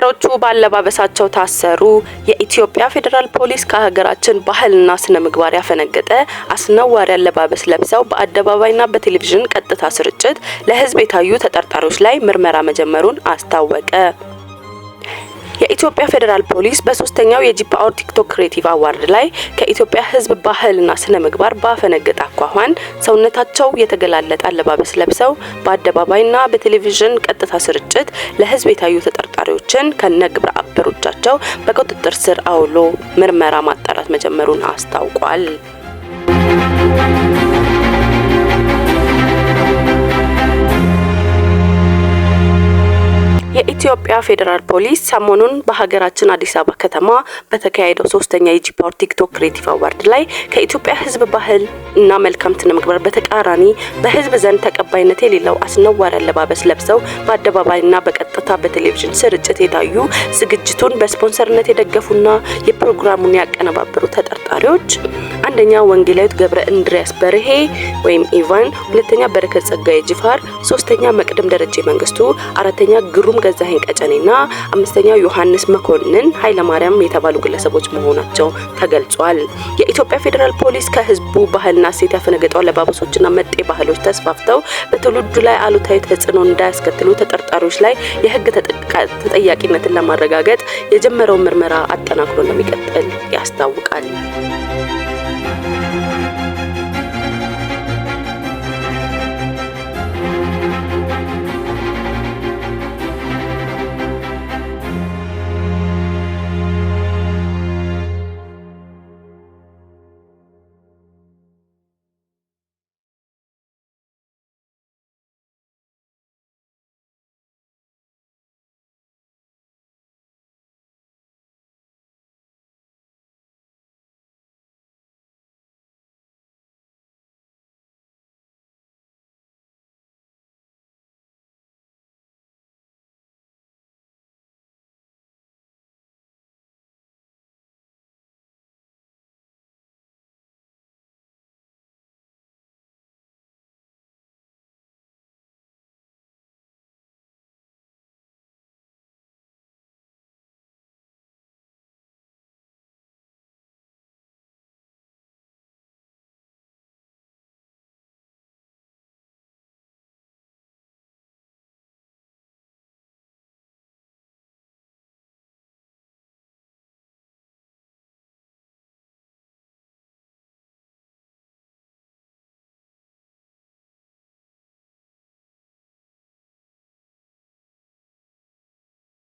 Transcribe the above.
ተጠርጣሪዎቹ ባለባበሳቸው ታሰሩ። የኢትዮጵያ ፌዴራል ፖሊስ ከሀገራችን ባህልና ስነ ምግባር ያፈነገጠ አስነዋሪ አለባበስ ለብሰው በአደባባይና በቴሌቪዥን ቀጥታ ስርጭት ለህዝብ የታዩ ተጠርጣሪዎች ላይ ምርመራ መጀመሩን አስታወቀ። የኢትዮጵያ ፌዴራል ፖሊስ በሶስተኛው የጂፓወር ቲክቶክ ክሬቲቭ አዋርድ ላይ ከኢትዮጵያ ህዝብ ባህልና ስነ ምግባር ባፈነገጠ አኳኋን ሰውነታቸው የተገላለጠ አለባበስ ለብሰው በአደባባይና በቴሌቪዥን ቀጥታ ስርጭት ለህዝብ የታዩ ተጠርጣሪዎችን ከነግብረ አበሮቻቸው በቁጥጥር ስር አውሎ ምርመራ ማጣራት መጀመሩን አስታውቋል። የኢትዮጵያ ፌዴራል ፖሊስ ሰሞኑን በሀገራችን አዲስ አበባ ከተማ በተካሄደው ሶስተኛ የጂፓወር ቲክቶክ ክሬቲቭ አዋርድ ላይ ከኢትዮጵያ ህዝብ ባህል እና መልካም ስነ ምግባር በተቃራኒ በህዝብ ዘንድ ተቀባይነት የሌለው አስነዋሪ አለባበስ ለብሰው በአደባባይና በቀጥታ በቴሌቪዥን ስርጭት የታዩ ዝግጅቱን በስፖንሰርነት የደገፉና የፕሮግራሙን ያቀነባበሩ ተጠርጣሪዎች አንደኛ ወንጌላዊት ገብረ እንድሪያስ በርሄ ወይም ኢቫን፣ ሁለተኛ በረከት ጸጋዬ ጅፋር፣ ሶስተኛ መቅደም ደረጀ መንግስቱ፣ አራተኛ ግሩም ገዛኸኝ ቀጨኔና አምስተኛው ዮሐንስ መኮንን ኃይለማርያም የተባሉ ግለሰቦች መሆናቸው ተገልጿል። የኢትዮጵያ ፌዴራል ፖሊስ ከህዝቡ ባህልና እሴት ያፈነገጡ አለባበሶችና መጤ ባህሎች ተስፋፍተው በትውልዱ ላይ አሉታዊ ተጽዕኖ እንዳያስከትሉ ተጠርጣሪዎች ላይ የህግ ተጠያቂነትን ለማረጋገጥ የጀመረውን ምርመራ አጠናክሮ እንደሚቀጥል ያስታውቃል።